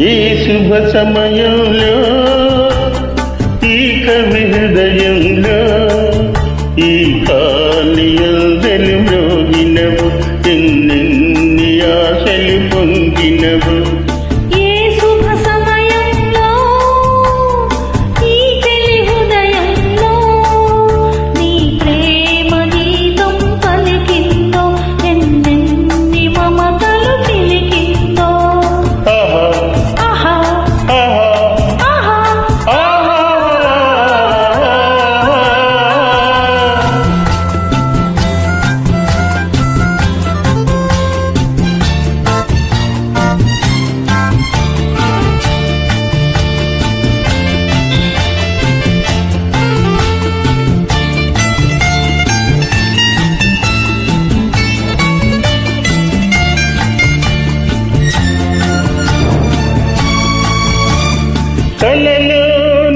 ఈ శుభ సమయంలో ఈ కవి హృదయంలో ఈ కాలియందలు మ్రోగినవు ఎన్నెన్ని ఆశలు పొంగినవు. కలలో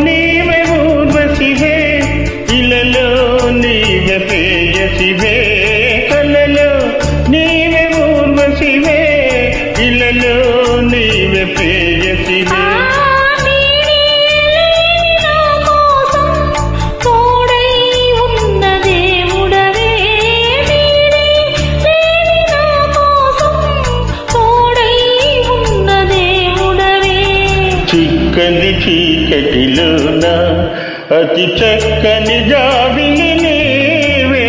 నీవే ఊర్వశివే ఇలలో నీవే ప్రేయసివే. కలలో నీవే ఊర్వశివే ఇలలో నీవే ప్రేయసివే. చిక్కని చీకటిలోన అతి చక్కని జాబిలి నీవే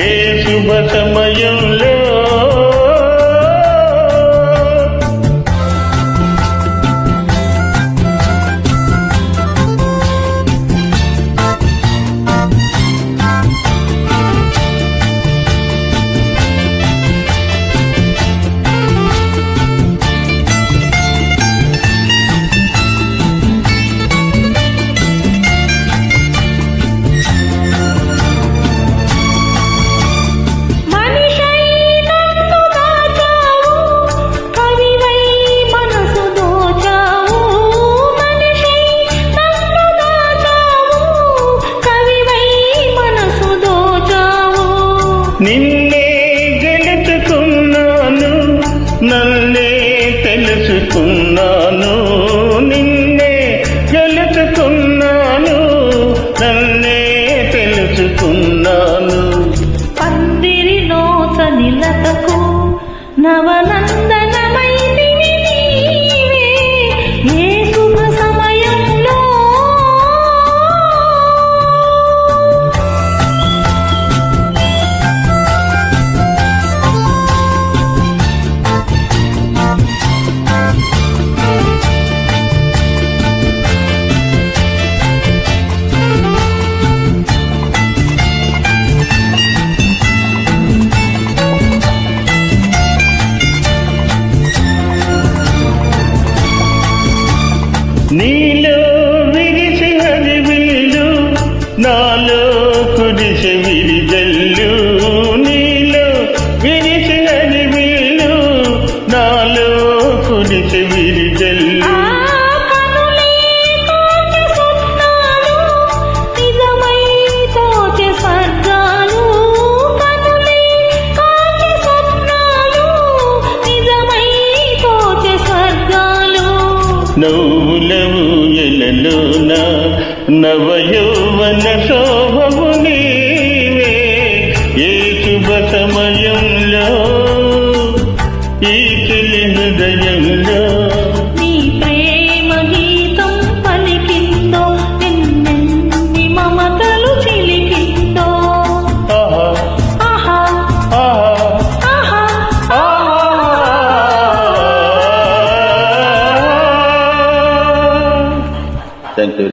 ఏ శుభ సమయంలో. నిన్నే గెలుచుకున్నాను నన్నే తెలుసుకున్నాను. నిన్నే గెలుచుకున్నాను నన్నే తెలుసుకున్నాను. పందిరిలో సనిలతకు నవనందనమైతివి నీవే ఏ శుభ సమయంలో. నీలో విరిసి హరివిల్లు నాలో కురిసి విరిజల్లు. నీలో విరిసి హరివిల్లు నాలో కురిసి విరిజల్లు. నవ్వుల ఊయలలోన నవయౌవన